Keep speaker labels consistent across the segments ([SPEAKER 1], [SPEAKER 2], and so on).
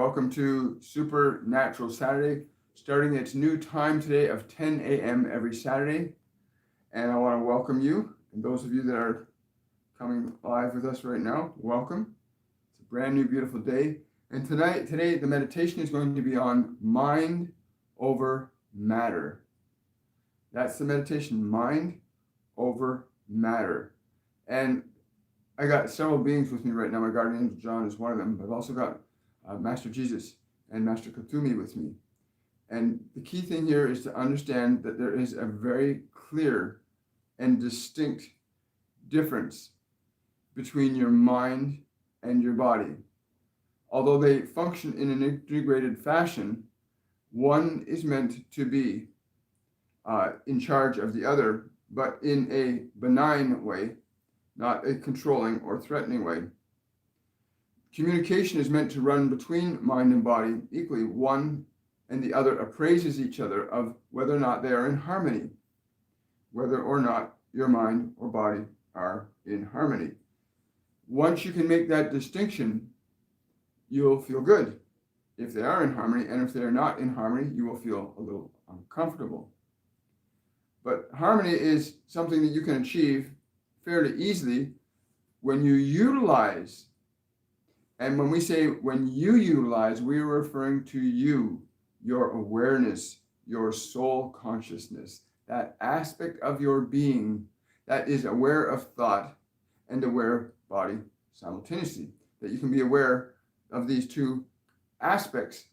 [SPEAKER 1] Welcome to Supernatural Saturday, starting its new time today of 10 a.m. every Saturday. And I want to welcome you, and those of you that are coming live with us right now, welcome. It's a brand new, beautiful day. And today, the meditation is going to be on mind over matter. That's the meditation, mind over matter. And I got several beings with me right now. My guardian angel John is one of them, but I've also got Master Jesus and Master Katumi with me. And the key thing here is to understand that there is a very clear and distinct difference between your mind and your body. Although they function in an integrated fashion, one is meant to be in charge of the other, but in a benign way, not a controlling or threatening way. Communication is meant to run between mind and body equally. One and the other appraises each other of whether or not they are in harmony, whether or not your mind or body are in harmony. Once you can make that distinction, you'll feel good if they are in harmony, and if they are not in harmony, you will feel a little uncomfortable. But harmony is something that you can achieve fairly easily when you utilize. And when we say when you utilize, we are referring to you, your awareness, your soul consciousness, that aspect of your being that is aware of thought and aware of body simultaneously. That you can be aware of these two aspects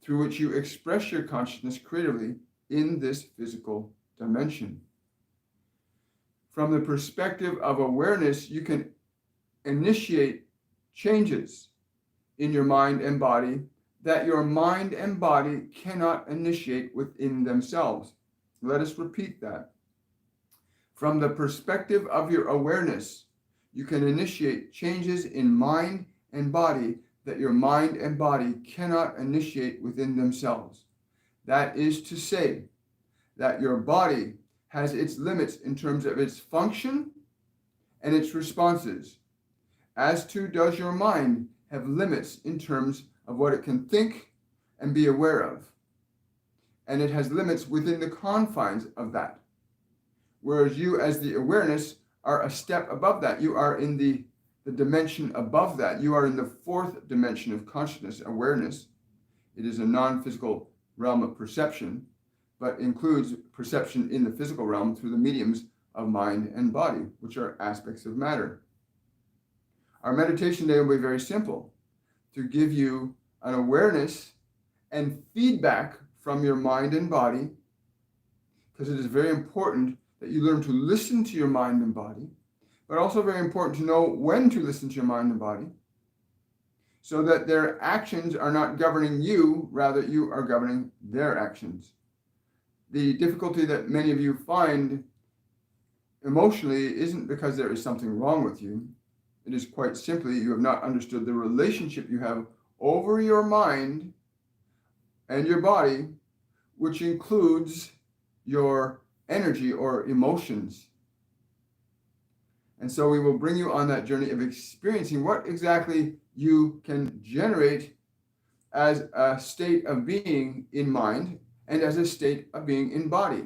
[SPEAKER 1] through which you express your consciousness creatively in this physical dimension. From the perspective of awareness, you can initiate changes in your mind and body that your mind and body cannot initiate within themselves. Let us repeat that. From the perspective of your awareness, you can initiate changes in mind and body that your mind and body cannot initiate within themselves. That is to say that your body has its limits in terms of its function and its responses, as too does your mind have limits in terms of what it can think and be aware of. And it has limits within the confines of that. Whereas you, as the awareness, are a step above that. You are in the dimension above that. You are in the fourth dimension of consciousness, awareness. It is a non-physical realm of perception, but includes perception in the physical realm through the mediums of mind and body, which are aspects of matter. Our meditation today will be very simple, to give you an awareness and feedback from your mind and body, because it is very important that you learn to listen to your mind and body, but also very important to know when to listen to your mind and body, so that their actions are not governing you, rather you are governing their actions. The difficulty that many of you find emotionally isn't because there is something wrong with you. It is quite simply you have not understood the relationship you have over your mind and your body, which includes your energy or emotions. And so we will bring you on that journey of experiencing what exactly you can generate as a state of being in mind and as a state of being in body.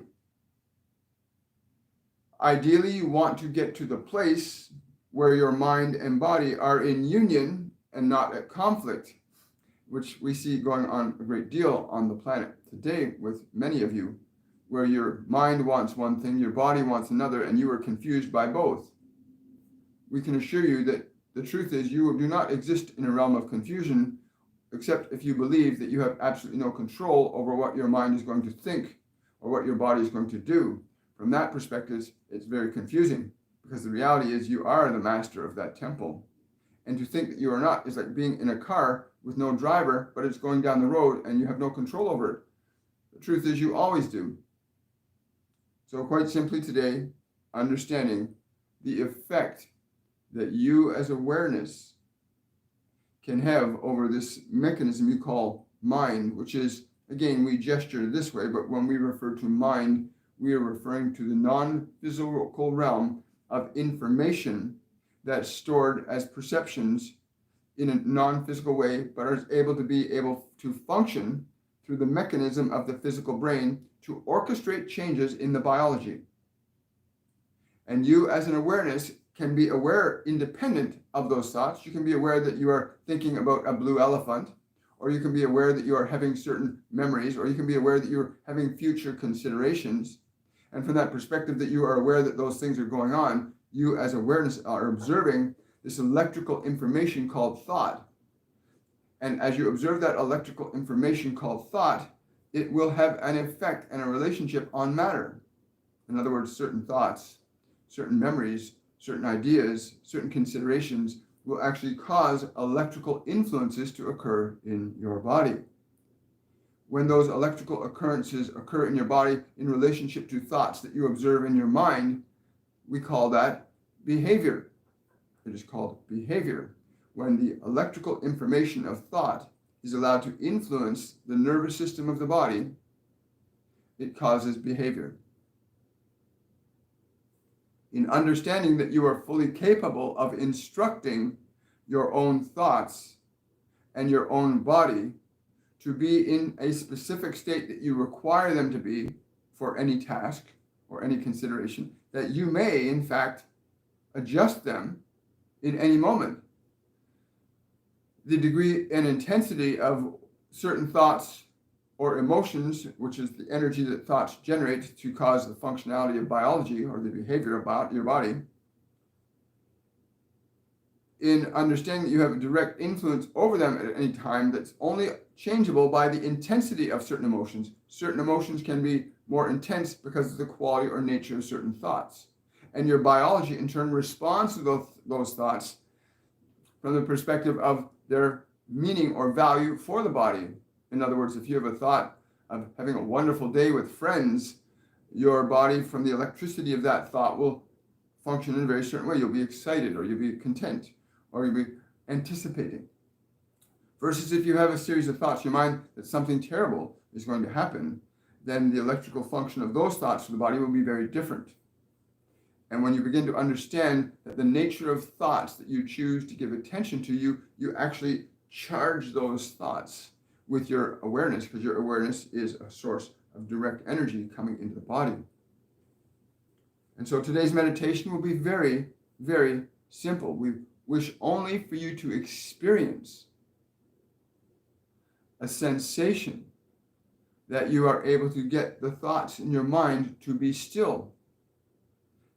[SPEAKER 1] Ideally, you want to get to the place where your mind and body are in union and not at conflict, which we see going on a great deal on the planet today with many of you, where your mind wants one thing, your body wants another, and you are confused by both. We can assure you that the truth is you do not exist in a realm of confusion, except if you believe that you have absolutely no control over what your mind is going to think or what your body is going to do. From that perspective, it's very confusing, because the reality is you are the master of that temple. And to think that you are not is like being in a car with no driver, but it's going down the road and you have no control over it. The truth is you always do. So quite simply today, understanding the effect that you as awareness can have over this mechanism you call mind, which is, again, we gesture this way, but when we refer to mind, we are referring to the non-physical realm of information that's stored as perceptions in a non-physical way, but are able to function through the mechanism of the physical brain to orchestrate changes in the biology. And you, as an awareness, can be aware independent of those thoughts. You can be aware that you are thinking about a blue elephant, or you can be aware that you are having certain memories, or you can be aware that you're having future considerations. And from that perspective that you are aware that those things are going on, you as awareness are observing this electrical information called thought. And as you observe that electrical information called thought, it will have an effect and a relationship on matter. In other words, certain thoughts, certain memories, certain ideas, certain considerations will actually cause electrical influences to occur in your body. When those electrical occurrences occur in your body in relationship to thoughts that you observe in your mind, we call that behavior. It is called behavior. When the electrical information of thought is allowed to influence the nervous system of the body, it causes behavior. In understanding that you are fully capable of instructing your own thoughts and your own body to be in a specific state that you require them to be for any task or any consideration, that you may, in fact, adjust them in any moment. The degree and intensity of certain thoughts or emotions, which is the energy that thoughts generate to cause the functionality of biology or the behavior about your body, in understanding that you have a direct influence over them at any time that's only changeable by the intensity of certain emotions. Certain emotions can be more intense because of the quality or nature of certain thoughts. And your biology, in turn, responds to those thoughts from the perspective of their meaning or value for the body. In other words, if you have a thought of having a wonderful day with friends, your body, from the electricity of that thought, will function in a very certain way. You'll be excited, or you'll be content, or you'll be anticipating. Versus if you have a series of thoughts in your mind that something terrible is going to happen, then the electrical function of those thoughts for the body will be very different. And when you begin to understand that the nature of thoughts that you choose to give attention to, you actually charge those thoughts with your awareness, because your awareness is a source of direct energy coming into the body. And so today's meditation will be very, very simple. We wish only for you to experience a sensation that you are able to get the thoughts in your mind to be still,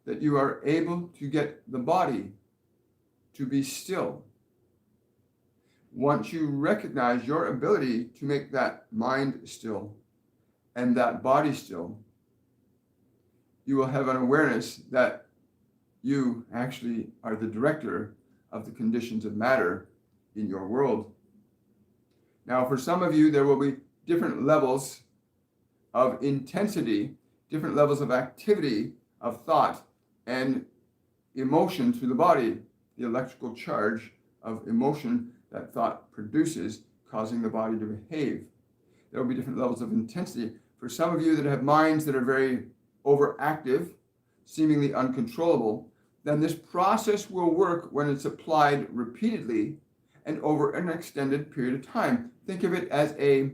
[SPEAKER 1] that you are able to get the body to be still. Once you recognize your ability to make that mind still and that body still, you will have an awareness that you actually are the director of the conditions of matter in your world. Now, for some of you, there will be different levels of intensity, different levels of activity of thought and emotion through the body, the electrical charge of emotion that thought produces, causing the body to behave. There will be different levels of intensity. For some of you that have minds that are very overactive, seemingly uncontrollable, then this process will work when it's applied repeatedly and over an extended period of time. Think of it as a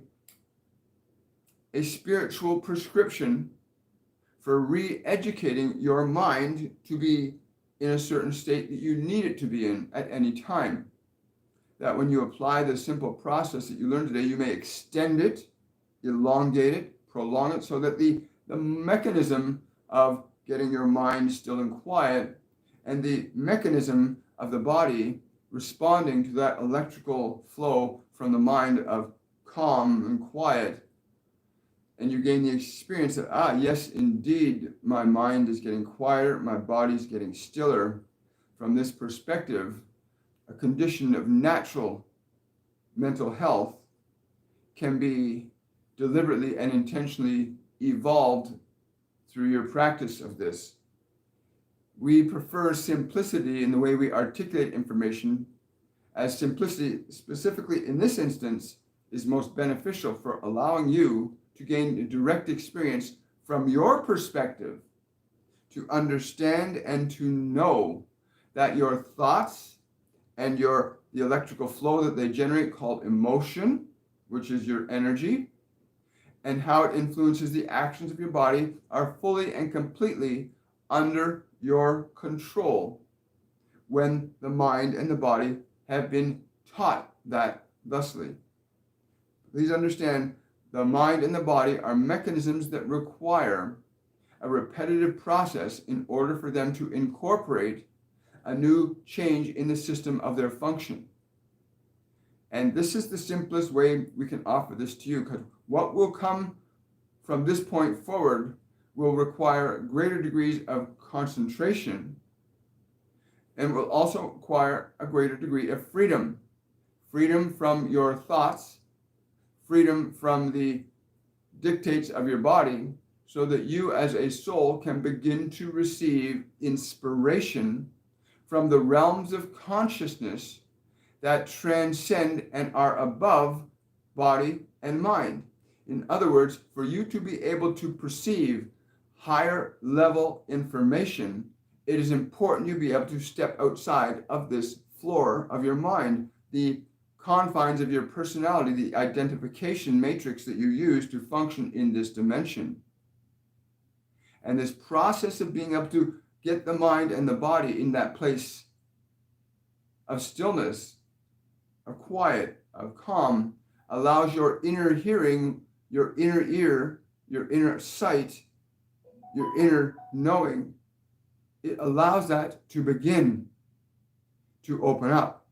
[SPEAKER 1] spiritual prescription for re-educating your mind to be in a certain state that you need it to be in at any time. That when you apply the simple process that you learned today, you may extend it, elongate it, prolong it, so that the mechanism of getting your mind still and quiet and the mechanism of the body responding to that electrical flow from the mind of calm and quiet, and you gain the experience that, yes, indeed, my mind is getting quieter, my body's getting stiller. From this perspective, a condition of natural mental health can be deliberately and intentionally evolved through your practice of this. We prefer simplicity in the way we articulate information, as simplicity, specifically in this instance, is most beneficial for allowing you to gain a direct experience from your perspective, to understand and to know that your thoughts and your the electrical flow that they generate called emotion, which is your energy, and how it influences the actions of your body are fully and completely under your control when the mind and the body have been taught that thusly. Please understand, the mind and the body are mechanisms that require a repetitive process in order for them to incorporate a new change in the system of their function. And this is the simplest way we can offer this to you, because what will come from this point forward will require greater degrees of concentration and will also require a greater degree of freedom. Freedom from your thoughts, freedom from the dictates of your body, so that you as a soul can begin to receive inspiration from the realms of consciousness that transcend and are above body and mind. In other words, for you to be able to perceive higher level information, it is important you be able to step outside of this floor of your mind, the confines of your personality, the identification matrix that you use to function in this dimension. And this process of being able to get the mind and the body in that place of stillness, of quiet, of calm, allows your inner hearing, your inner ear, your inner sight, your inner knowing. It allows that to begin to open up.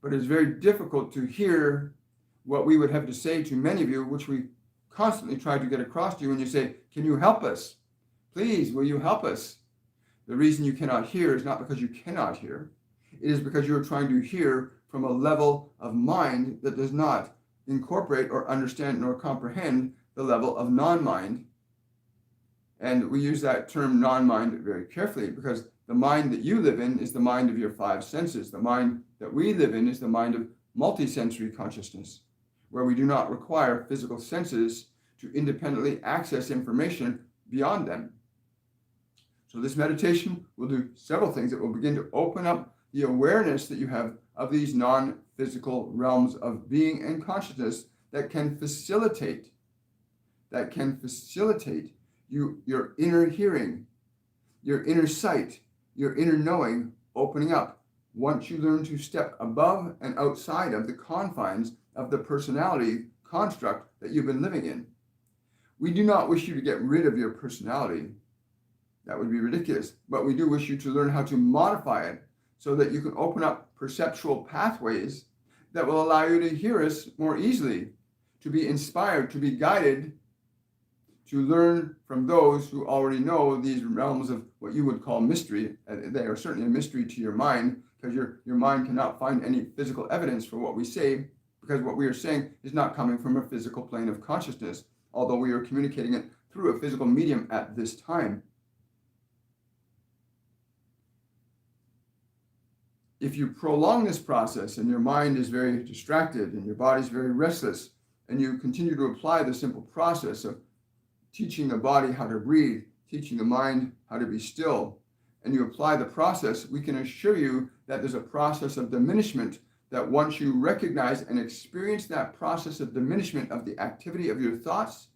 [SPEAKER 1] But it's very difficult to hear what we would have to say to many of you, which we constantly try to get across to you when you say, can you help us? Please, will you help us? The reason you cannot hear is not because you cannot hear. It is because you are trying to hear from a level of mind that does not incorporate or understand nor comprehend the level of non-mind. And we use that term non-mind very carefully, because the mind that you live in is the mind of your five senses. The mind that we live in is the mind of multisensory consciousness, where we do not require physical senses to independently access information beyond them. So this meditation will do several things. It will begin to open up the awareness that you have of these non-physical realms of being and consciousness that can facilitate your inner hearing, your inner sight, your inner knowing opening up once you learn to step above and outside of the confines of the personality construct that you've been living in. We do not wish you to get rid of your personality. That would be ridiculous. But we do wish you to learn how to modify it so that you can open up perceptual pathways that will allow you to hear us more easily, to be inspired, to be guided, to learn from those who already know these realms of what you would call mystery. They are certainly a mystery to your mind, because your mind cannot find any physical evidence for what we say, because what we are saying is not coming from a physical plane of consciousness, although we are communicating it through a physical medium at this time. If you prolong this process and your mind is very distracted and your body is very restless, and you continue to apply the simple process of teaching the body how to breathe, teaching the mind how to be still, and you apply the process, we can assure you that there's a process of diminishment, that once you recognize and experience that process of diminishment of the activity of your thoughts,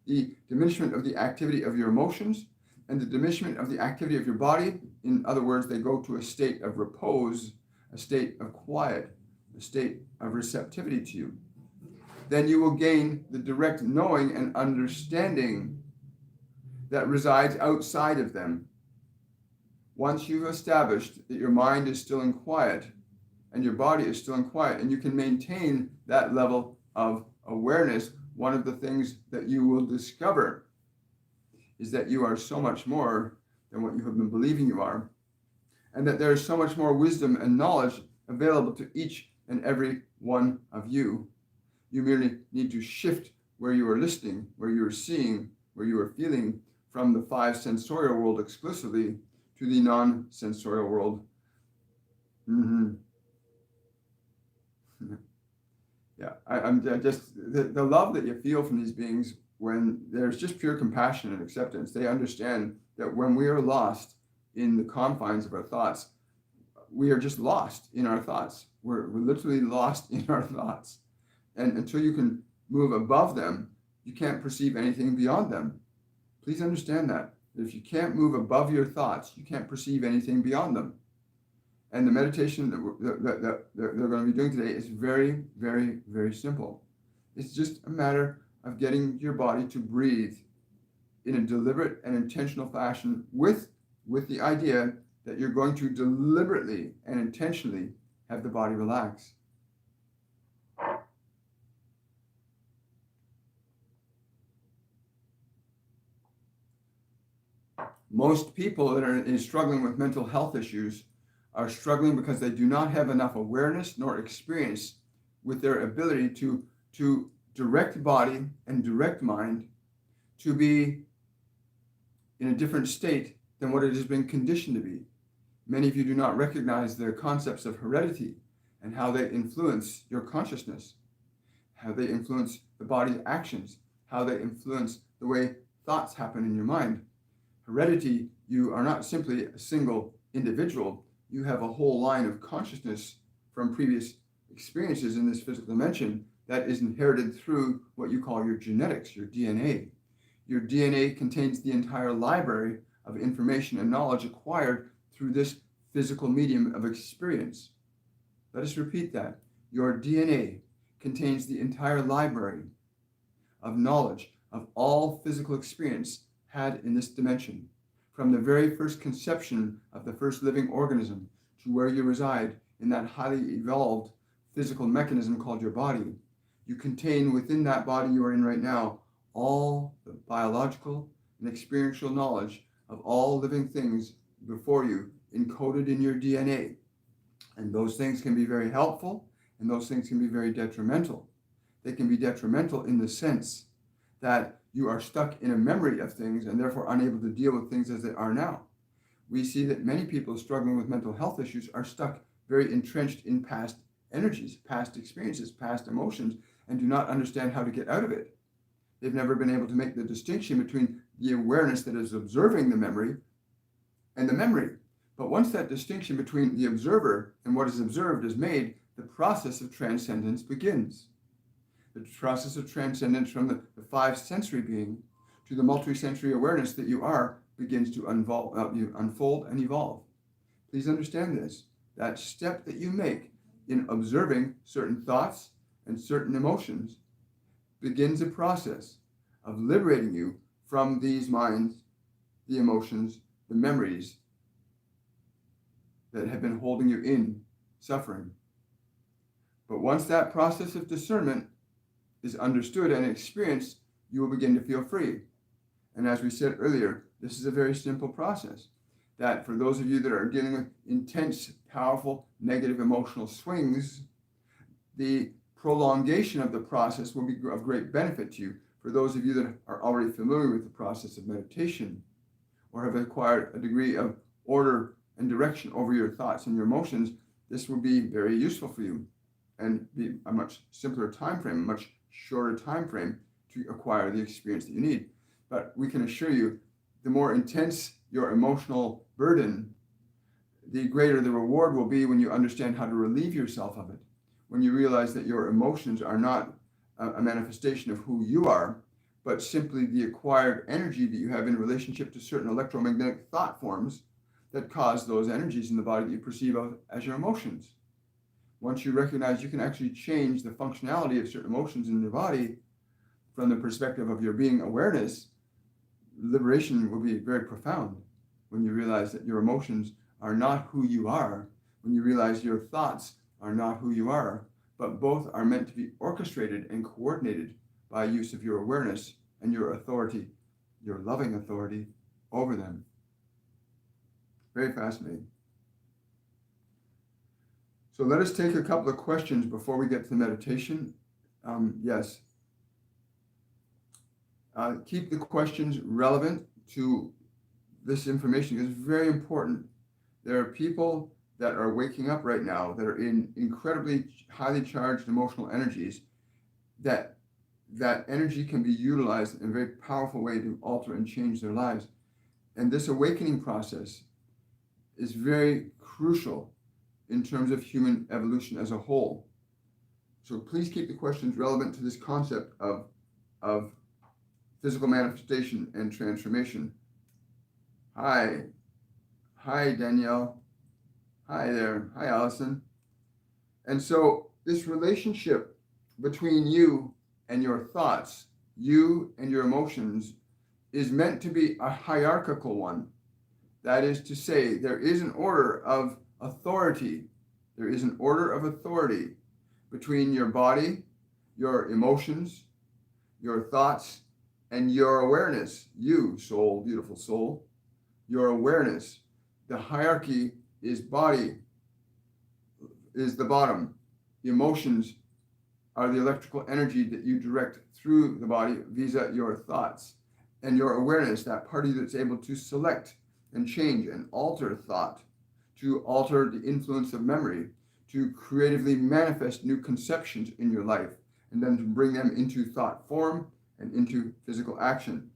[SPEAKER 1] the diminishment of the activity of your emotions, and the diminishment of the activity of your body, in other words, they go to a state of repose, a state of quiet, a state of receptivity to you, then you will gain the direct knowing and understanding that resides outside of them. Once you've established that your mind is still in quiet and your body is still in quiet, and you can maintain that level of awareness, one of the things that you will discover is that you are so much more than what you have been believing you are, and that there is so much more wisdom and knowledge available to each and every one of you. You merely need to shift where you are listening, where you are seeing, where you are feeling, from the five sensorial world exclusively to the non-sensorial world. Yeah, I'm just, the love that you feel from these beings, when there's just pure compassion and acceptance. They understand that when we are lost in the confines of our thoughts, we are just lost in our thoughts. We're literally lost in our thoughts. And until you can move above them, you can't perceive anything beyond them. Please understand that. If you can't move above your thoughts, you can't perceive anything beyond them. And the meditation that they're going to be doing today is very, very, very simple. It's just a matter of getting your body to breathe in a deliberate and intentional fashion with the idea that you're going to deliberately and intentionally have the body relax. Most people that are struggling with mental health issues are struggling because they do not have enough awareness nor experience with their ability to direct body and direct mind to be in a different state than what it has been conditioned to be. Many of you do not recognize the concepts of heredity and how they influence your consciousness, how they influence the body's actions, how they influence the way thoughts happen in your mind. Heredity, you are not simply a single individual. You have a whole line of consciousness from previous experiences in this physical dimension that is inherited through what you call your genetics, your DNA. Your DNA contains the entire library of information and knowledge acquired through this physical medium of experience. Let us repeat that. Your DNA contains the entire library of knowledge of all physical experience had in this dimension, from the very first conception of the first living organism to where you reside in that highly evolved physical mechanism called your body. You contain within that body you are in right now all the biological and experiential knowledge of all living things before you, encoded in your DNA. And those things can be very helpful, and those things can be very detrimental. They can be detrimental in the sense that you are stuck in a memory of things and therefore unable to deal with things as they are now. We see that many people struggling with mental health issues are stuck very entrenched in past energies, past experiences, past emotions, and do not understand how to get out of it. They've never been able to make the distinction between the awareness that is observing the memory and the memory. But once that distinction between the observer and what is observed is made, the process of transcendence begins. The process of transcendence from the five sensory being to the multi-sensory awareness that you are begins to unfold and evolve. Please understand this. That step that you make in observing certain thoughts and certain emotions begins a process of liberating you from these minds, the emotions, the memories that have been holding you in suffering. But once that process of discernment is understood and experienced, you will begin to feel free. And as we said earlier, this is a very simple process that for those of you that are dealing with intense, powerful, negative emotional swings, the prolongation of the process will be of great benefit to you. For those of you that are already familiar with the process of meditation or have acquired a degree of order and direction over your thoughts and your emotions, this will be very useful for you and be a much simpler time frame, a much shorter time frame to acquire the experience that you need. But we can assure you, the more intense your emotional burden, the greater the reward will be when you understand how to relieve yourself of it. When you realize that your emotions are not a manifestation of who you are, but simply the acquired energy that you have in relationship to certain electromagnetic thought forms that cause those energies in the body that you perceive of as your emotions. Once you recognize you can actually change the functionality of certain emotions in your body from the perspective of your being awareness, liberation will be very profound when you realize that your emotions are not who you are, when you realize your thoughts are not who you are, but both are meant to be orchestrated and coordinated by use of your awareness and your authority, your loving authority over them. Very fascinating. So let us take a couple of questions before we get to the meditation. Yes. Keep the questions relevant to this information because it's very important. There are people that are waking up right now that are in incredibly highly charged emotional energies that energy can be utilized in a very powerful way to alter and change their lives. And this awakening process is very crucial in terms of human evolution as a whole. So please keep the questions relevant to this concept of physical manifestation and transformation. Hi, Danielle. Hi there. Hi, Allison. And so this relationship between you and your thoughts, you and your emotions, is meant to be a hierarchical one. That is to say, there is an order of authority. There is an order of authority between your body, your emotions, your thoughts, and your awareness. You, soul, beautiful soul, your awareness. The hierarchy is body, is the bottom. The emotions are the electrical energy that you direct through the body vis-a your thoughts. And your awareness, that party that's able to select and change and alter thought, to alter the influence of memory, to creatively manifest new conceptions in your life, and then to bring them into thought form and into physical action.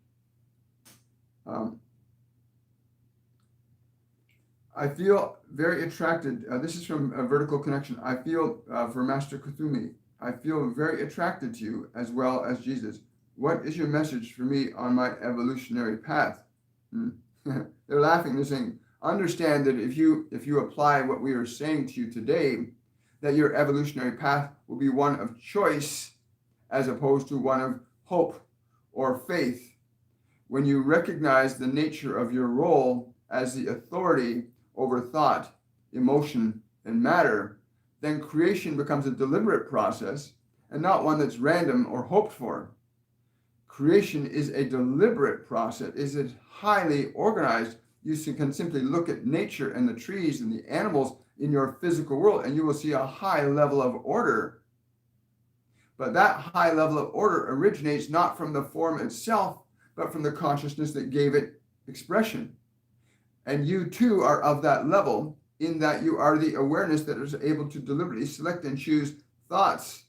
[SPEAKER 1] I feel very attracted. This is from a Vertical Connection. I feel for Master Kuthumi. I feel very attracted to you as well as Jesus. What is your message for me on my evolutionary path? They're laughing. They're saying, understand that if you apply what we are saying to you today, that your evolutionary path will be one of choice as opposed to one of hope or faith. When you recognize the nature of your role as the authority over thought, emotion, and matter, then creation becomes a deliberate process and not one that's random or hoped for. Creation is a deliberate process. It is highly organized. You can simply look at nature and the trees and the animals in your physical world, and you will see a high level of order. But that high level of order originates not from the form itself, but from the consciousness that gave it expression. And you too are of that level, in that you are the awareness that is able to deliberately select and choose thoughts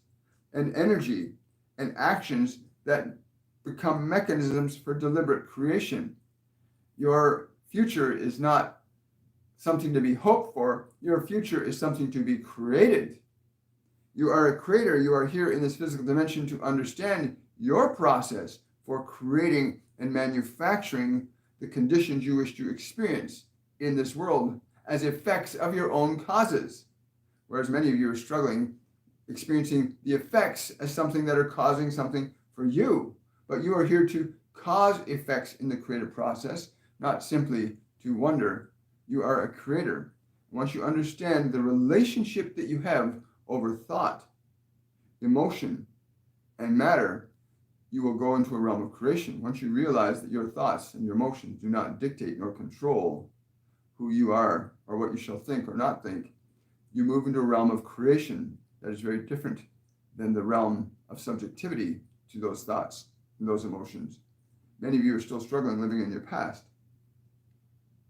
[SPEAKER 1] and energy and actions that become mechanisms for deliberate creation. Your future is not something to be hoped for. Your future is something to be created. You are a creator. You are here in this physical dimension to understand your process for creating and manufacturing the conditions you wish to experience in this world as effects of your own causes. Whereas many of you are struggling, experiencing the effects as something that are causing something for you. But you are here to cause effects in the creative process, not simply to wonder. You are a creator. Once you understand the relationship that you have over thought, emotion, and matter, you will go into a realm of creation. Once you realize that your thoughts and your emotions do not dictate nor control who you are or what you shall think or not think, you move into a realm of creation that is very different than the realm of subjectivity to those thoughts and those emotions. Many of you are still struggling living in your past.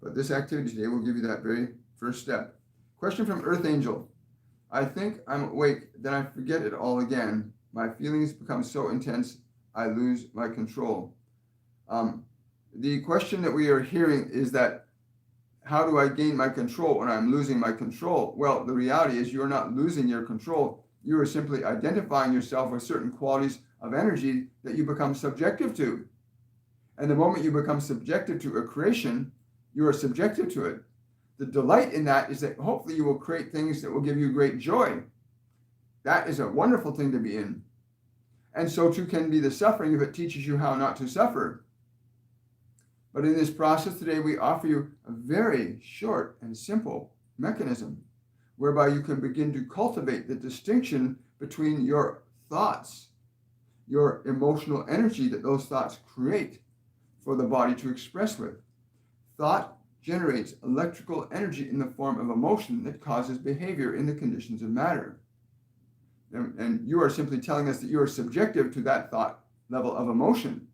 [SPEAKER 1] But this activity today will give you that very first step. Question from Earth Angel. I think I'm awake, then I forget it all again. My feelings become so intense, I lose my control. The question that we are hearing is that, how do I gain my control when I'm losing my control? Well, the reality is you're not losing your control. You are simply identifying yourself with certain qualities of energy that you become subjective to. And the moment you become subjective to a creation, you are subjective to it. The delight in that is that hopefully you will create things that will give you great joy. That is a wonderful thing to be in. And so too can be the suffering if it teaches you how not to suffer. But in this process today, we offer you a very short and simple mechanism whereby you can begin to cultivate the distinction between your thoughts, your emotional energy that those thoughts create for the body to express with. Thought generates electrical energy in the form of emotion that causes behavior in the conditions of matter. And you are simply telling us that you are subjective to that thought level of emotion.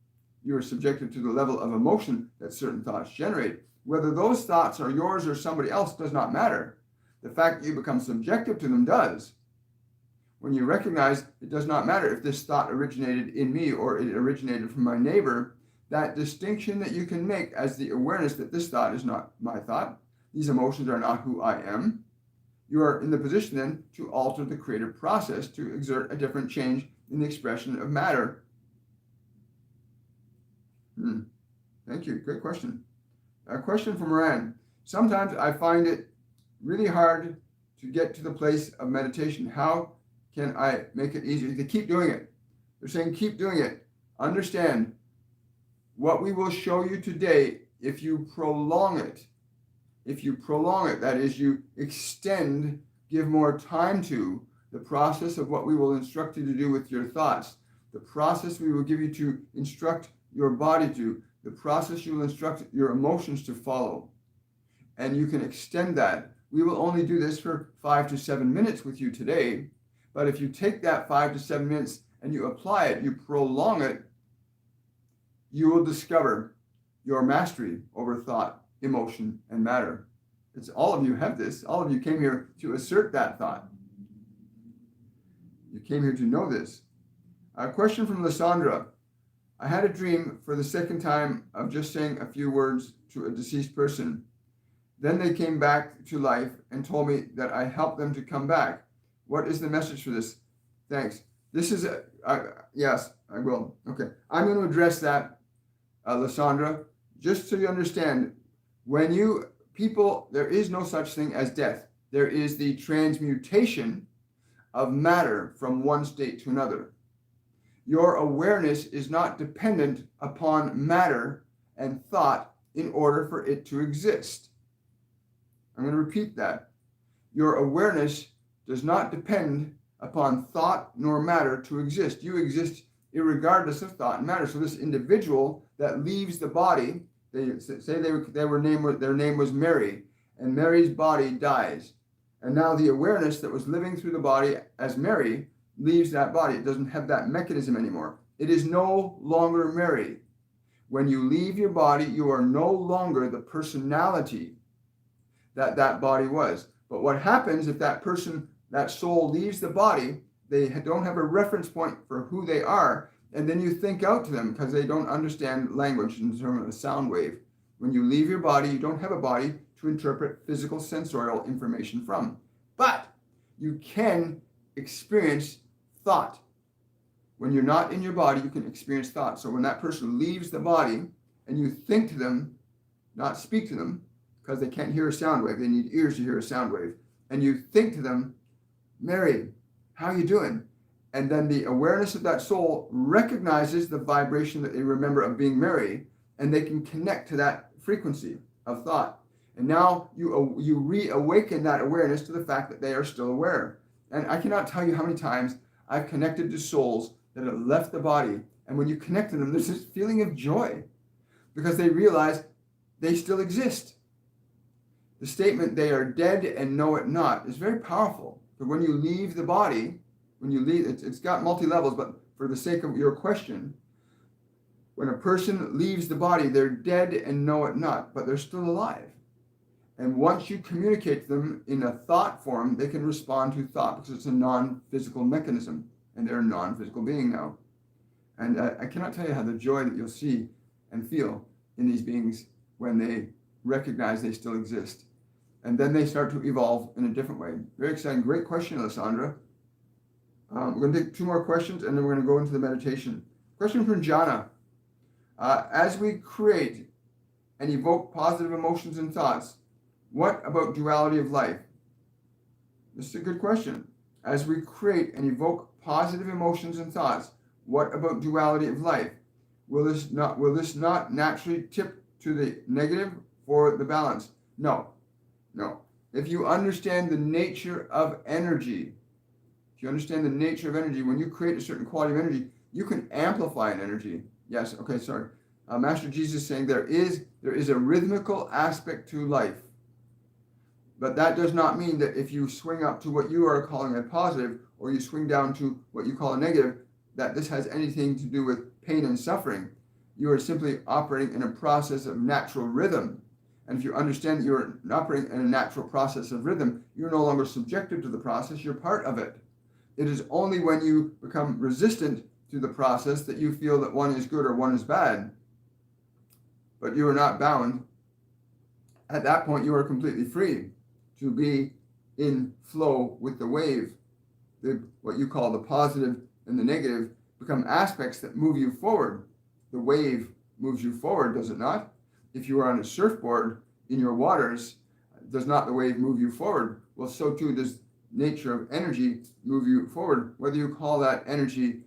[SPEAKER 1] You are subjective to the level of emotion that certain thoughts generate. Whether those thoughts are yours or somebody else does not matter. The fact that you become subjective to them does. When you recognize it does not matter if this thought originated in me or it originated from my neighbor, that distinction that you can make as the awareness that this thought is not my thought, these emotions are not who I am, you are in the position then to alter the creative process, to exert a different change in the expression of matter. Thank you. Great question. A question from Moran. Sometimes I find it really hard to get to the place of meditation. How can I make it easier? To keep doing it. They're saying keep doing it. Understand what we will show you today, if you prolong it. If you prolong it, that is, you extend, give more time to the process of what we will instruct you to do with your thoughts, the process we will give you to instruct your body to, the process you will instruct your emotions to follow. And you can extend that. We will only do this for 5 to 7 minutes with you today. But if you take that 5 to 7 minutes and you apply it, you prolong it, you will discover your mastery over thought, emotion, and matter. It's all of you have this. All of you came here to assert that thought. You came here to know this. A question from Lysandra. I had a dream for the second time of just saying a few words to a deceased person. Then they came back to life and told me that I helped them to come back. What is the message for this? Thanks. This is, yes, I will. Okay. I'm going to address that, Lysandra, just so you understand. When there is no such thing as death. There is the transmutation of matter from one state to another. Your awareness is not dependent upon matter and thought in order for it to exist. I'm going to repeat that. Your awareness does not depend upon thought nor matter to exist. You exist irregardless of thought and matter. So this individual that leaves the body, they say their name was Mary, and Mary's body dies. And now the awareness that was living through the body as Mary leaves that body. It doesn't have that mechanism anymore. It is no longer Mary. When you leave your body, you are no longer the personality that body was. But what happens if that soul leaves the body, they don't have a reference point for who they are, and then you think out to them because they don't understand language in terms of a sound wave. When you leave your body, you don't have a body to interpret physical sensorial information from. But you can experience thought. When you're not in your body, you can experience thought. So when that person leaves the body and you think to them, not speak to them, because they can't hear a sound wave, they need ears to hear a sound wave, and you think to them, Mary, how you doing? And then the awareness of that soul recognizes the vibration that they remember of being Mary, and they can connect to that frequency of thought. And now you reawaken that awareness to the fact that they are still aware. And I cannot tell you how many times I've connected to souls that have left the body. And when you connect to them, there's this feeling of joy because they realize they still exist. The statement, they are dead and know it not, is very powerful. But when you leave the body, it's got multi-levels, but for the sake of your question, when a person leaves the body, they're dead and know it not, but they're still alive. And once you communicate to them in a thought form, they can respond to thought because it's a non-physical mechanism, and they're a non-physical being now. And I cannot tell you how the joy that you'll see and feel in these beings when they recognize they still exist. And then they start to evolve in a different way. Very exciting. Great question, Alessandra. We're going to take 2 more questions, and then we're going to go into the meditation. Question from Jana. As we create and evoke positive emotions and thoughts, what about duality of life? This is a good question. As we create and evoke positive emotions and thoughts, what about duality of life? Will this not naturally tip to the negative for the balance? No. If you understand the nature of energy, when you create a certain quality of energy, you can amplify an energy. Yes, okay, sorry. Master Jesus is saying there is a rhythmical aspect to life. But that does not mean that if you swing up to what you are calling a positive, or you swing down to what you call a negative, that this has anything to do with pain and suffering. You are simply operating in a process of natural rhythm. And if you understand that you're operating in a natural process of rhythm, you're no longer subjected to the process, you're part of it. It is only when you become resistant to the process that you feel that one is good or one is bad. But you are not bound. At that point, you are completely free to be in flow with the wave. What you call the positive and the negative become aspects that move you forward. The wave moves you forward, does it not? If you are on a surfboard in your waters, does not the wave move you forward? Well, so too does nature of energy move you forward. Whether you call that energy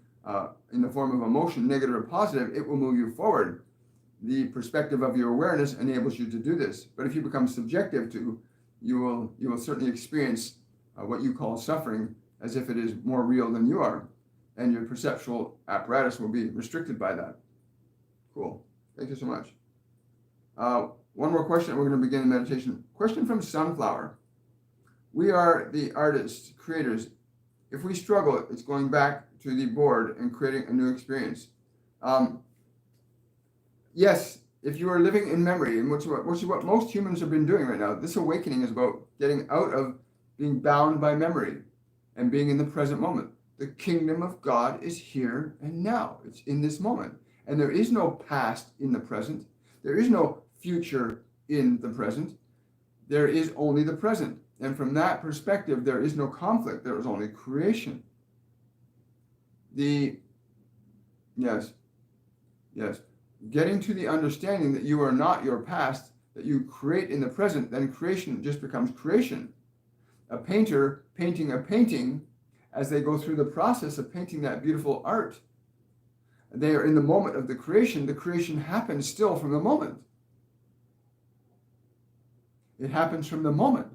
[SPEAKER 1] in the form of emotion, negative or positive, it will move you forward. The perspective of your awareness enables you to do this. But if you become subjective to, you will certainly experience what you call suffering as if it is more real than you are, and your perceptual apparatus will be restricted by that. Cool. Thank you so much. One more question, and we're going to begin the meditation. Question from Sunflower. We are the artists, creators. If we struggle, it's going back to the board and creating a new experience. Yes, if you are living in memory, and which is what most humans have been doing right now, this awakening is about getting out of being bound by memory and being in the present moment. The kingdom of God is here and now. It's in this moment. And there is no past in the present. There is no future in the present. There is only the present. And from that perspective, there is no conflict. There is only creation. Yes. Getting to the understanding that you are not your past, that you create in the present, then creation just becomes creation. A painter painting a painting, as they go through the process of painting that beautiful art, they are in the moment of the creation happens still from the moment. It happens from the moment.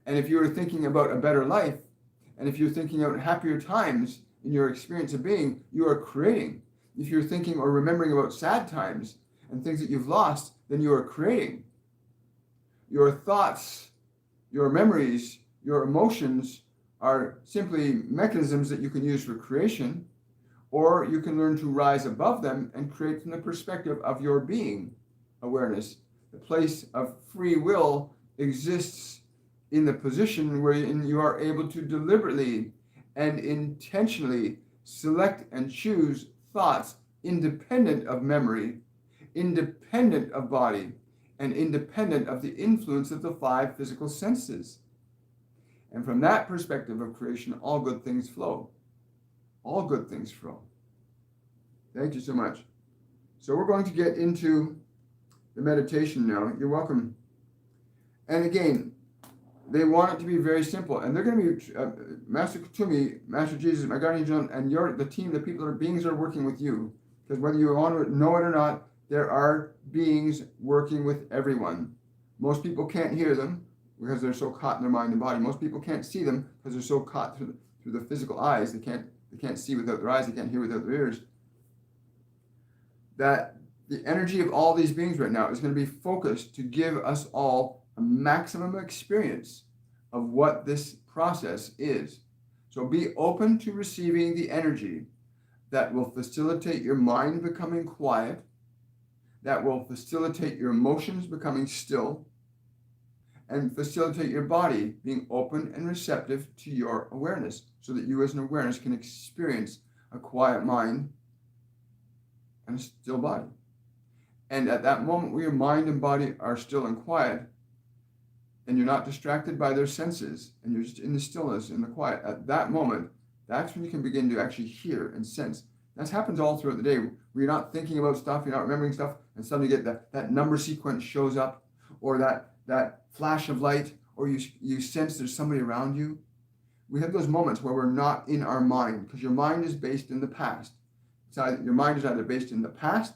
[SPEAKER 1] And if you are thinking about a better life, and if you're thinking about happier times in your experience of being, you are creating. If you're thinking or remembering about sad times and things that you've lost, then you are creating. Your thoughts, your memories, your emotions are simply mechanisms that you can use for creation, or you can learn to rise above them and create from the perspective of your being awareness. The place of free will exists in the position wherein you are able to deliberately and intentionally select and choose thoughts independent of memory, independent of body, and independent of the influence of the 5 physical senses. And from that perspective of creation, all good things flow. All good things flow. Thank you so much. So we're going to get into the meditation now. You're welcome. And again, they want it to be very simple. And they're going to be, Master Kutumi, Master Jesus, my guardian angel, and the team, the people, the beings that are working with you. Because whether you want to know it or not, there are beings working with everyone. Most people can't hear them because they're so caught in their mind and body. Most people can't see them because they're so caught through the physical eyes. They can't see without their eyes. They can't hear without their ears. That the energy of all these beings right now is going to be focused to give us all a maximum experience of what this process is. So be open to receiving the energy that will facilitate your mind becoming quiet, that will facilitate your emotions becoming still, and facilitate your body being open and receptive to your awareness, so that you as an awareness can experience a quiet mind and a still body. And at that moment where your mind and body are still and quiet, and you're not distracted by their senses, and you're just in the stillness, in the quiet, at that moment, that's when you can begin to actually hear and sense. That happens all throughout the day, where you're not thinking about stuff, you're not remembering stuff, and suddenly you get that number sequence shows up, or that flash of light, or you sense there's somebody around you. We have those moments where we're not in our mind, because your mind is based in the past. Your mind is either based in the past,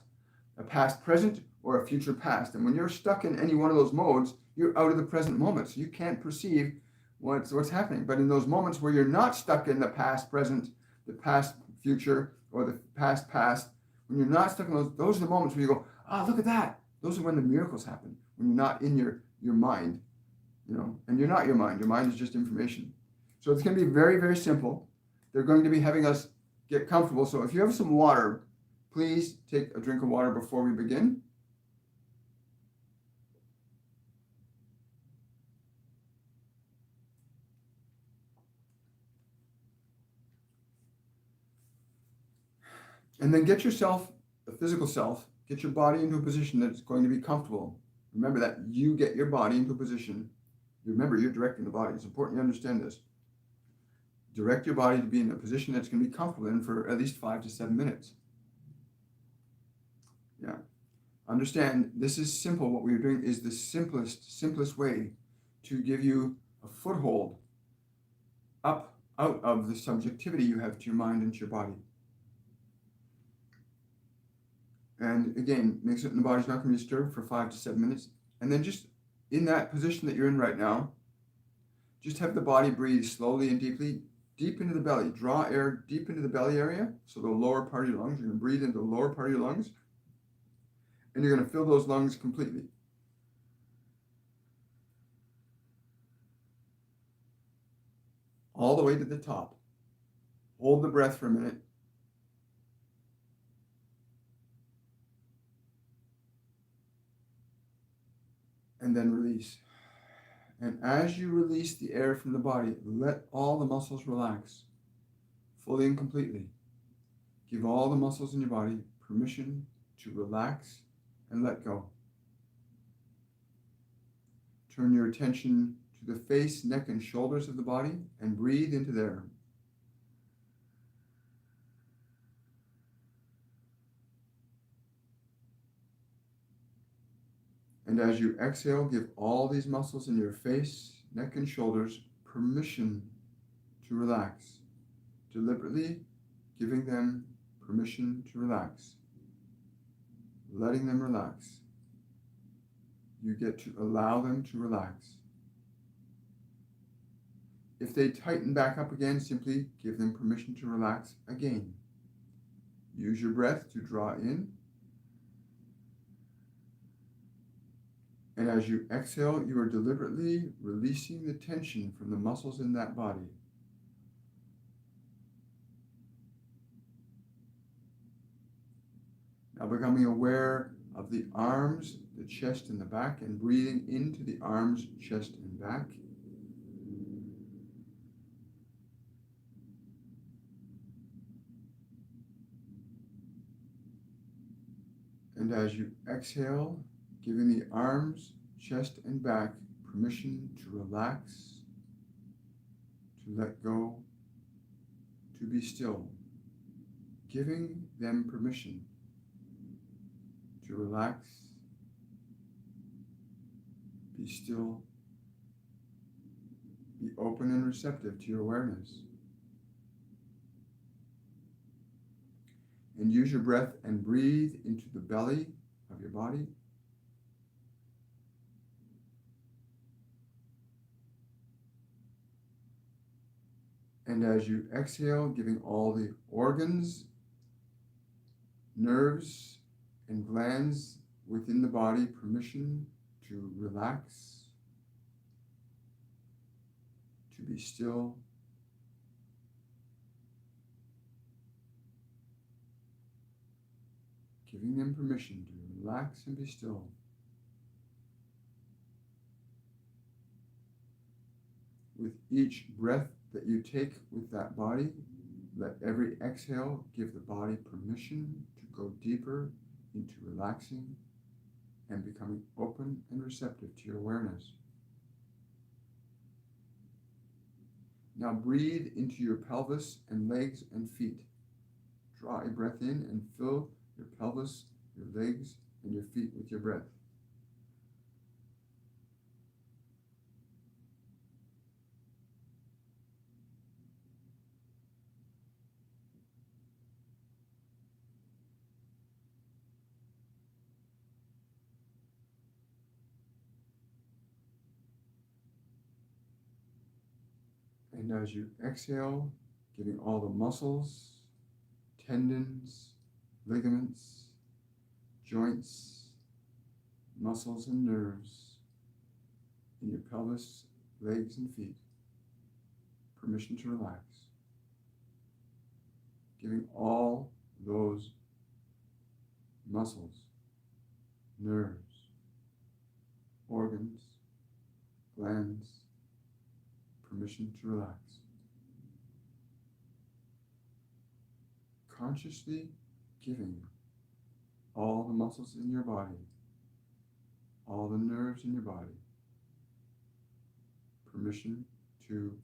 [SPEAKER 1] a past present, or a future past. And when you're stuck in any one of those modes, you're out of the present moment. So you can't perceive what's happening. But in those moments where you're not stuck in the past present, the past future, or the past, when you're not stuck in those are the moments where you go, look at that. Those are when the miracles happen, when you're not in your mind, and you're not your mind. Your mind is just information. So it's going to be very, very simple. They're going to be having us get comfortable. So if you have some water, please take a drink of water before we begin. And then get yourself, the physical self, get your body into a position that's going to be comfortable. Remember that you get your body into a position Remember, you're directing the body. It's important you understand this. Direct your body to be in a position that's going to be comfortable in for at least 5 to 7 minutes. Yeah. Understand, this is simple. What we're doing is the simplest way to give you a foothold up out of the subjectivity you have to your mind and to your body. And again, make certain the body's not going to be disturbed for 5 to 7 minutes. And then just in that position that you're in right now, just have the body breathe slowly and deeply, deep into the belly. Draw air deep into the belly area, so the lower part of your lungs. You're going to breathe into the lower part of your lungs, and you're going to fill those lungs completely. All the way to the top. Hold the breath for a minute. And then release. And as you release the air from the body, let all the muscles relax, fully and completely. Give all the muscles in your body permission to relax and let go. Turn your attention to the face, neck, and shoulders of the body and breathe into there. And as you exhale, give all these muscles in your face, neck, and shoulders permission to relax, deliberately giving them permission to relax, letting them relax. You get to allow them to relax. If they tighten back up again, simply give them permission to relax again. Use your breath to draw in. And as you exhale, you are deliberately releasing the tension from the muscles in that body. Now becoming aware of the arms, the chest, and the back, and breathing into the arms, chest, and back. And as you exhale, giving the arms, chest, and back permission to relax, to let go, to be still. Giving them permission to relax, be still, be open and receptive to your awareness. And use your breath and breathe into the belly of your body. And as you exhale, giving all the organs, nerves, and glands within the body permission to relax, to be still, giving them permission to relax and be still. With each breath that you take with that body, let every exhale give the body permission to go deeper into relaxing and becoming open and receptive to your awareness. Now breathe into your pelvis and legs and feet. Draw a breath in and fill your pelvis, your legs, and your feet with your breath. And as you exhale, giving all the muscles, tendons, ligaments, joints, muscles, and nerves in your pelvis, legs, and feet permission to relax. Giving all those muscles, nerves, organs, glands, permission to relax. Consciously giving all the muscles in your body, all the nerves in your body, permission to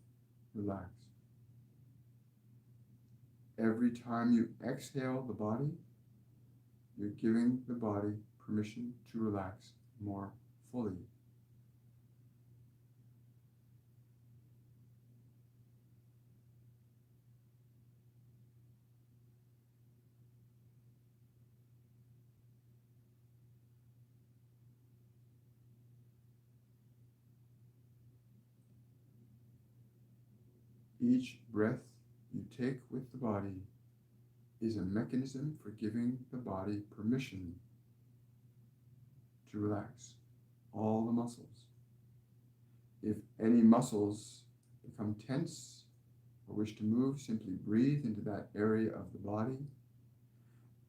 [SPEAKER 1] relax. Every time you exhale the body, you're giving the body permission to relax more fully. Each breath you take with the body is a mechanism for giving the body permission to relax all the muscles. If any muscles become tense or wish to move, simply breathe into that area of the body,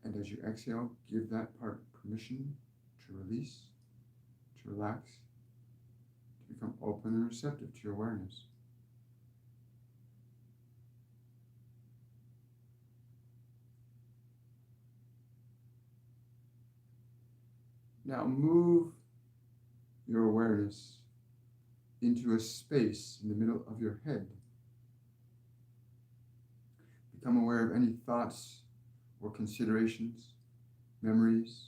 [SPEAKER 1] and as you exhale, give that part permission to release, to relax, to become open and receptive to your awareness. Now move your awareness into a space in the middle of your head. Become aware of any thoughts or considerations, memories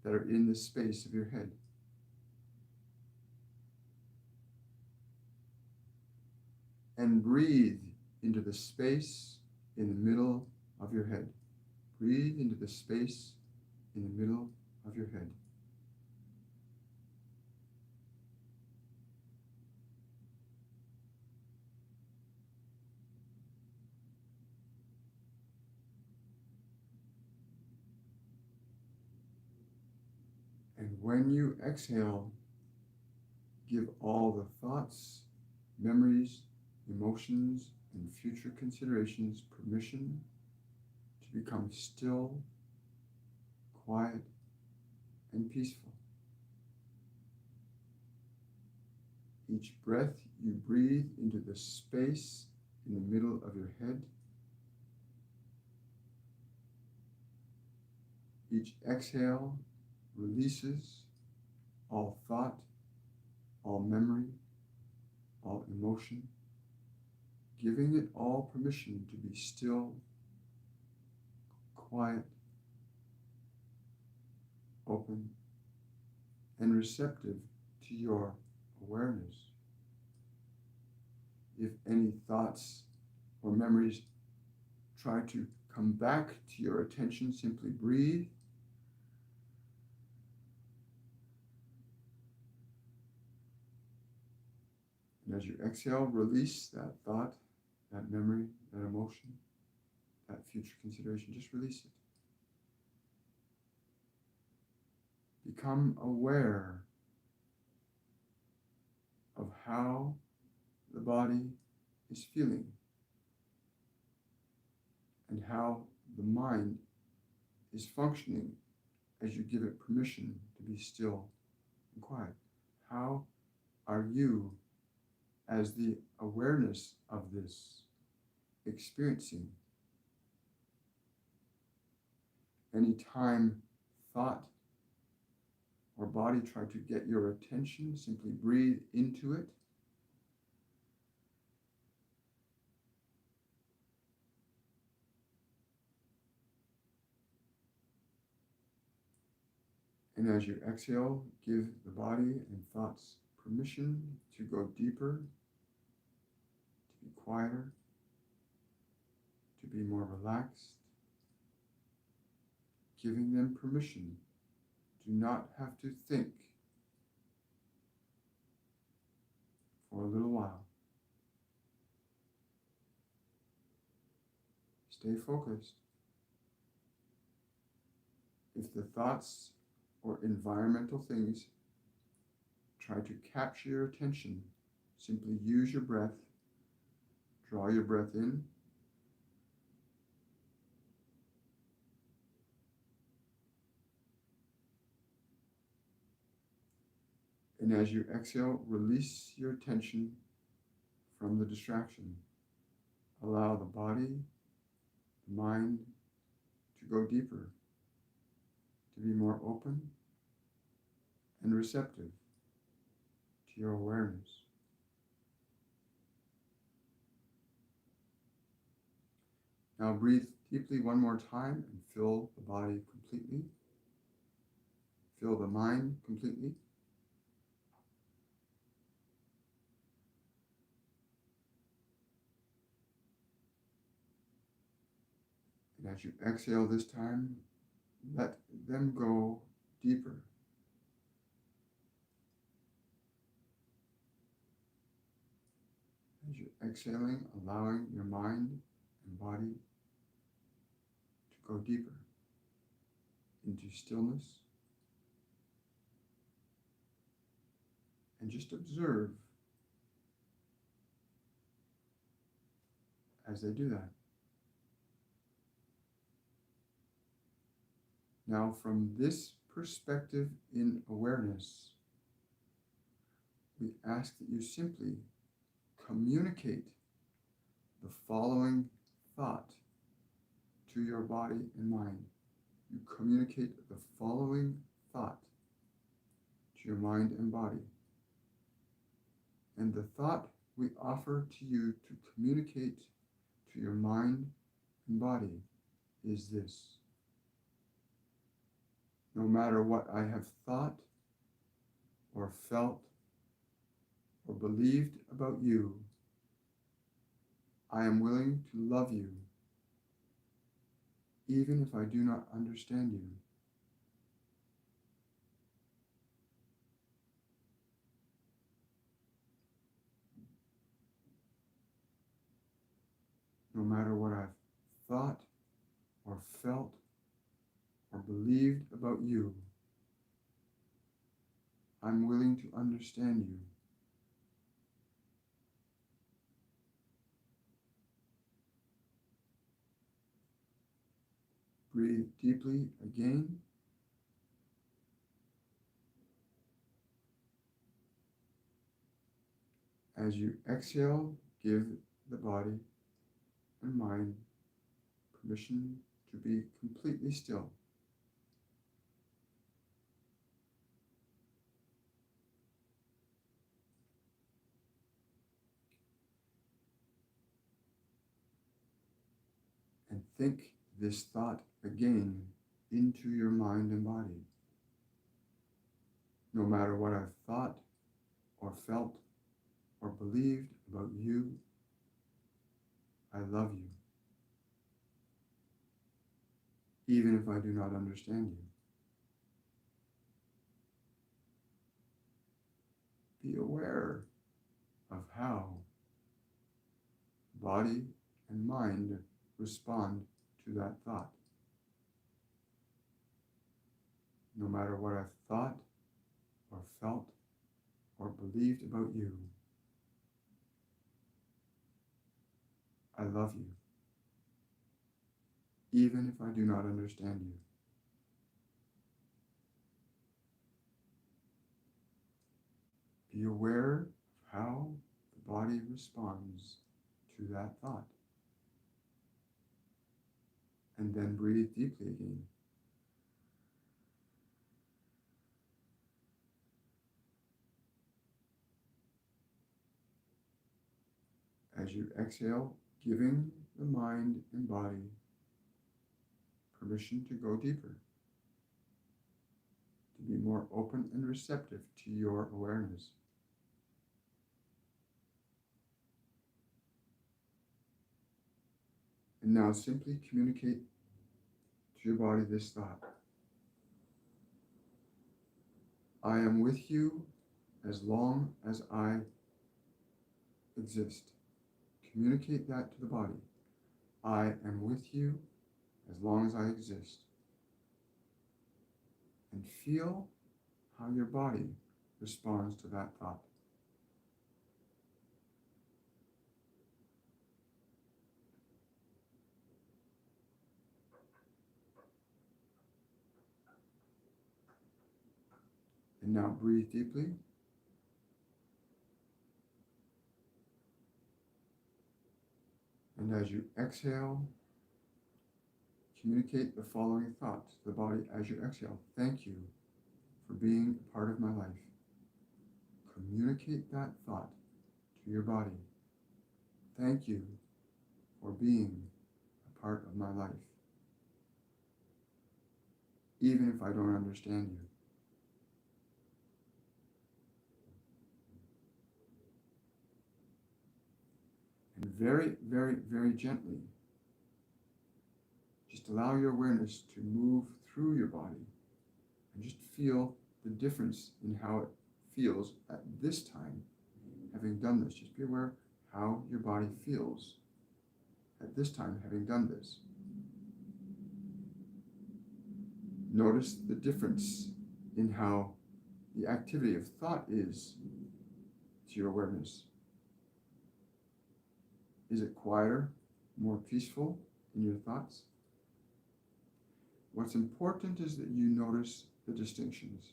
[SPEAKER 1] that are in the space of your head. And breathe into the space in the middle of your head. Breathe into the space in the middle of your head. And when you exhale, give all the thoughts, memories, emotions, and future considerations permission to become still, quiet, and peaceful. Each breath you breathe into the space in the middle of your head. Each exhale releases all thought, all memory, all emotion, giving it all permission to be still, quiet, open, and receptive to your awareness. If any thoughts or memories try to come back to your attention, simply breathe. And as you exhale, release that thought, that memory, that emotion, that future consideration. Just release it. Become aware of how the body is feeling and how the mind is functioning as you give it permission to be still and quiet. How are you, as the awareness of this, experiencing? Anytime thought or body try to get your attention, simply breathe into it. And as you exhale, give the body and thoughts permission to go deeper, to be quieter, to be more relaxed, giving them permission to not have to think for a little while. Stay focused. If the thoughts or environmental things try to capture your attention, simply use your breath. Draw your breath in. And as you exhale, release your attention from the distraction. Allow the body, the mind to go deeper, to be more open and receptive to your awareness. Now breathe deeply one more time and fill the body completely. Fill the mind completely. And as you exhale this time, let them go deeper. As you're exhaling, allowing your mind and body to go deeper into stillness. And just observe as they do that. Now, from this perspective in awareness, we ask that you simply communicate the following thought to your body and mind. You communicate the following thought to your mind and body. And the thought we offer to you to communicate to your mind and body is this: no matter what I have thought or felt or believed about you, I am willing to love you, even if I do not understand you. No matter what I've thought or felt or believed about you, I'm willing to understand you. Breathe deeply again. As you exhale, give the body and mind permission to be completely still. And think this thought again into your mind and body. No matter what I've thought or felt or believed about you, I love you, even if I do not understand you. Be aware of how body and mind respond to that thought. No matter what I've thought or felt or believed about you, I love you, even if I do not understand you. Be aware of how the body responds to that thought. And then breathe deeply again. As you exhale, giving the mind and body permission to go deeper, to be more open and receptive to your awareness. And now simply communicate to your body this thought: I am with you as long as I exist. Communicate that to the body. I am with you as long as I exist. And feel how your body responds to that thought. And now breathe deeply. And as you exhale, communicate the following thought to the body as you exhale: thank you for being a part of my life. Communicate that thought to your body. Thank you for being a part of my life, even if I don't understand you. And very, very, very gently, just allow your awareness to move through your body and just feel the difference in how it feels at this time. Having done this, just be aware how your body feels at this time, having done this. Notice the difference in how the activity of thought is to your awareness. Is it quieter, more peaceful in your thoughts? What's important is that you notice the distinctions.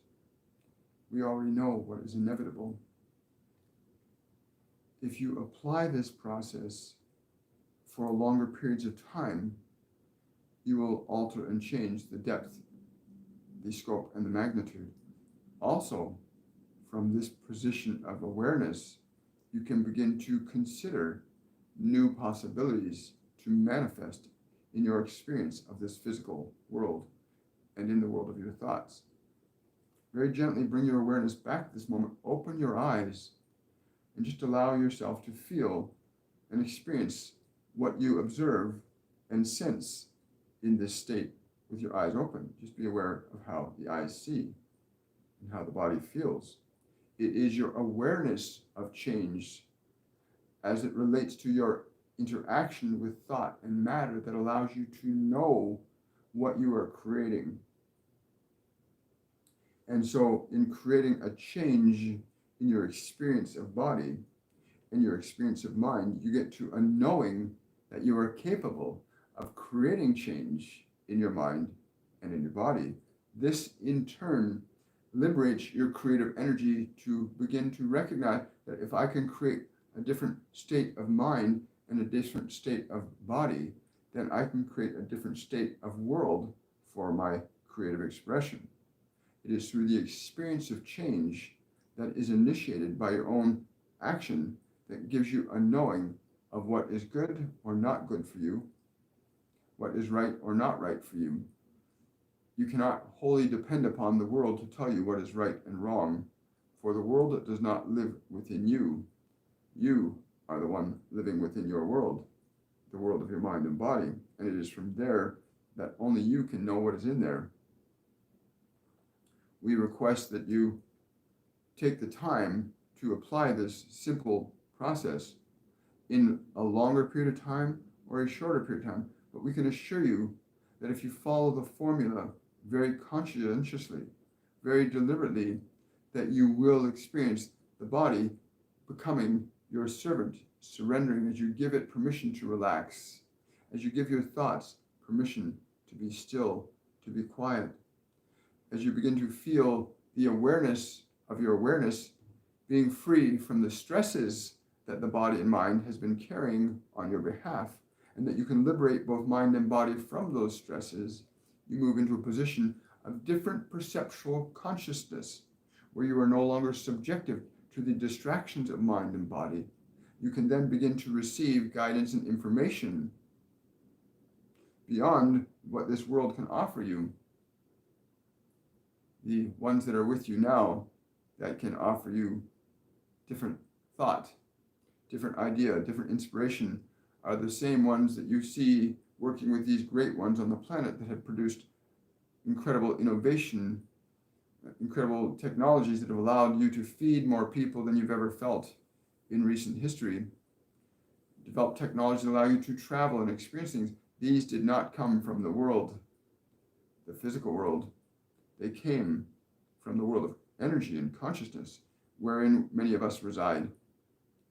[SPEAKER 1] We already know what is inevitable. If you apply this process for longer periods of time, you will alter and change the depth, the scope, and the magnitude. Also, from this position of awareness, you can begin to consider new possibilities to manifest in your experience of this physical world and in the world of your thoughts. Very gently bring your awareness back to this moment. Open your eyes and just allow yourself to feel and experience what you observe and sense in this state with your eyes open. Just be aware of how the eyes see and how the body feels. It is your awareness of change as it relates to your interaction with thought and matter that allows you to know what you are creating. And so in creating a change in your experience of body and your experience of mind, you get to a knowing that you are capable of creating change in your mind and in your body. This in turn liberates your creative energy to begin to recognize that if I can create a different state of mind and a different state of body, then I can create a different state of world for my creative expression. It is through the experience of change that is initiated by your own action that gives you a knowing of what is good or not good for you, what is right or not right for you. You cannot wholly depend upon the world to tell you what is right and wrong, for the world that does not live within you, you are the one living within your world, the world of your mind and body, and it is from there that only you can know what is in there. We request that you take the time to apply this simple process in a longer period of time or a shorter period of time, but we can assure you that if you follow the formula very conscientiously, very deliberately, that you will experience the body becoming your servant, surrendering as you give it permission to relax, as you give your thoughts permission to be still, to be quiet, as you begin to feel the awareness of your awareness being free from the stresses that the body and mind has been carrying on your behalf, and that you can liberate both mind and body from those stresses, you move into a position of different perceptual consciousness, where you are no longer subjective to the distractions of mind and body. You can then begin to receive guidance and information beyond what this world can offer you. The ones that are with you now that can offer you different thought, different idea, different inspiration are the same ones that you see working with these great ones on the planet that have produced incredible innovation, incredible technologies that have allowed you to feed more people than you've ever felt in recent history. Develop technologies that allow you to travel and experience things. These did not come from the world, the physical world. They came from the world of energy and consciousness, wherein many of us reside,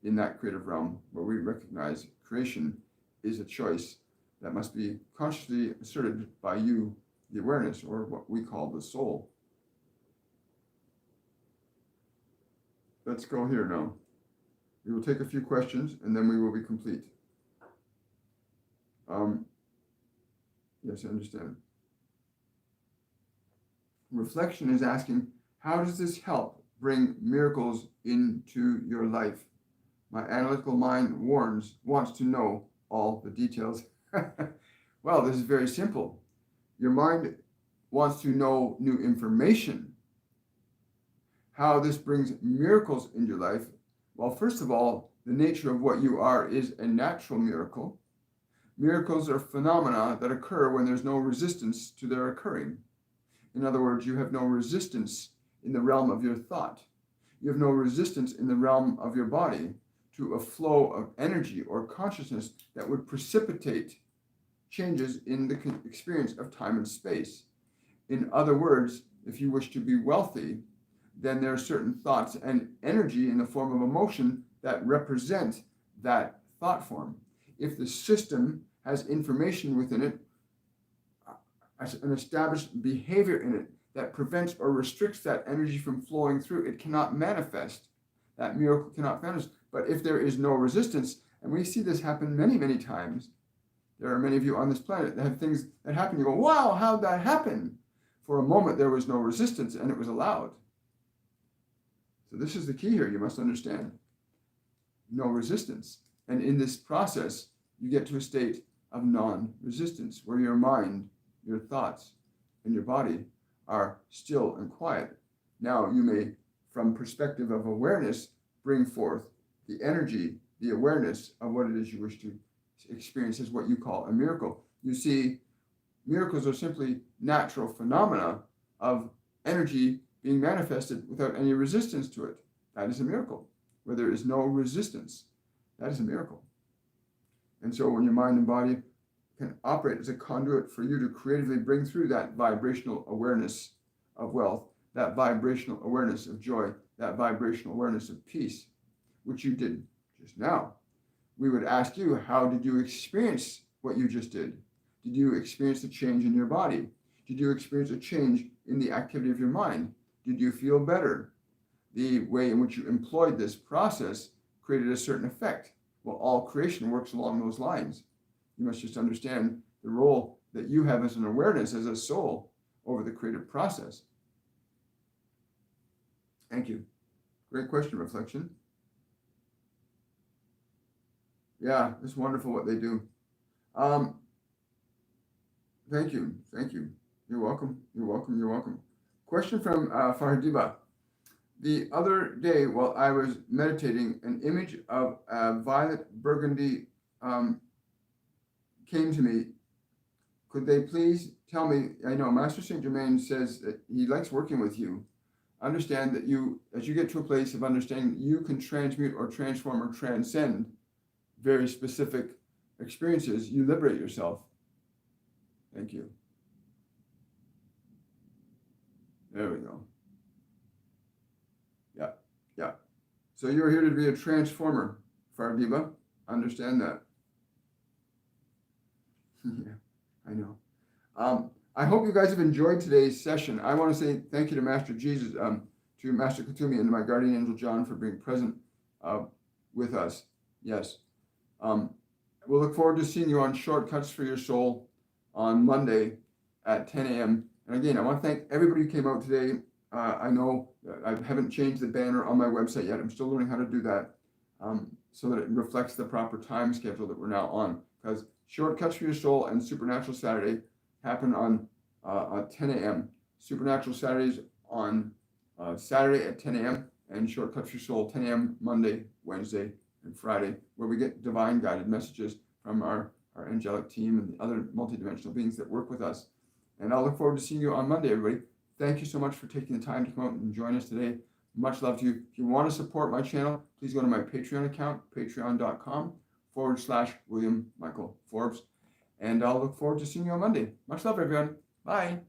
[SPEAKER 1] in that creative realm where we recognize creation is a choice that must be consciously asserted by you, the awareness, or what we call the soul. Let's go here now. We will take a few questions and then we will be complete. Yes, I understand. Reflection is asking, how does this help bring miracles into your life? My analytical mind wants to know all the details. Well, this is very simple. Your mind wants to know new information. How this brings miracles into your life? Well, first of all, the nature of what you are is a natural miracle. Miracles are phenomena that occur when there's no resistance to their occurring. In other words, you have no resistance in the realm of your thought. You have no resistance in the realm of your body to a flow of energy or consciousness that would precipitate changes in the experience of time and space. In other words, if you wish to be wealthy, then there are certain thoughts and energy in the form of emotion that represent that thought form. If the system has information within it, an established behavior in it that prevents or restricts that energy from flowing through, it cannot manifest. That miracle cannot manifest. But if there is no resistance, and we see this happen many, many times, there are many of you on this planet that have things that happen. You go, wow, how'd that happen? For a moment, there was no resistance and it was allowed. So this is the key here. You must understand. No resistance. And in this process, you get to a state of non-resistance where your mind, your thoughts, and your body are still and quiet. Now you may, from perspective of awareness, bring forth the energy, the awareness of what it is you wish to experience as what you call a miracle. You see, miracles are simply natural phenomena of energy being manifested without any resistance to it. That is a miracle. Where there is no resistance, that is a miracle. And so when your mind and body can operate as a conduit for you to creatively bring through that vibrational awareness of wealth, that vibrational awareness of joy, that vibrational awareness of peace, which you did just now, we would ask you, how did you experience what you just did? Did you experience a change in your body? Did you experience a change in the activity of your mind? Did you feel better? The way in which you employed this process created a certain effect. Well, all creation works along those lines. You must just understand the role that you have as an awareness, as a soul, over the creative process. Thank you. Great question, Reflection. Yeah, it's wonderful what they do. Thank you. Thank you. You're welcome. You're welcome. You're welcome. Question from Farhadiba. The other day, while I was meditating, an image of violet burgundy came to me. Could they please tell me? I know Master Saint Germain says that he likes working with you. Understand that you, as you get to a place of understanding, you can transmute or transform or transcend very specific experiences. You liberate yourself. Thank you. There we go. Yeah. So you're here to be a transformer, Fardiba. Understand that. Yeah, I know. I hope you guys have enjoyed today's session. I want to say thank you to Master Jesus, to Master Kutumi and my guardian angel John for being present with us. Yes. We'll look forward to seeing you on Shortcuts for Your Soul on Monday at 10 a.m. And again, I want to thank everybody who came out today. I know I haven't changed the banner on my website yet. I'm still learning how to do that so that it reflects the proper time schedule that we're now on. Because Shortcuts for Your Soul and Supernatural Saturday happen on 10 a.m. Supernatural Saturdays on Saturday at 10 a.m. and Shortcuts for Your Soul 10 a.m. Monday, Wednesday, and Friday, where we get divine guided messages from our angelic team and the other multidimensional beings that work with us. And I'll look forward to seeing you on Monday, everybody. Thank you so much for taking the time to come out and join us today. Much love to you. If you want to support my channel, please go to my Patreon account, patreon.com/William Michael Forbes. And I'll look forward to seeing you on Monday. Much love, everyone. Bye.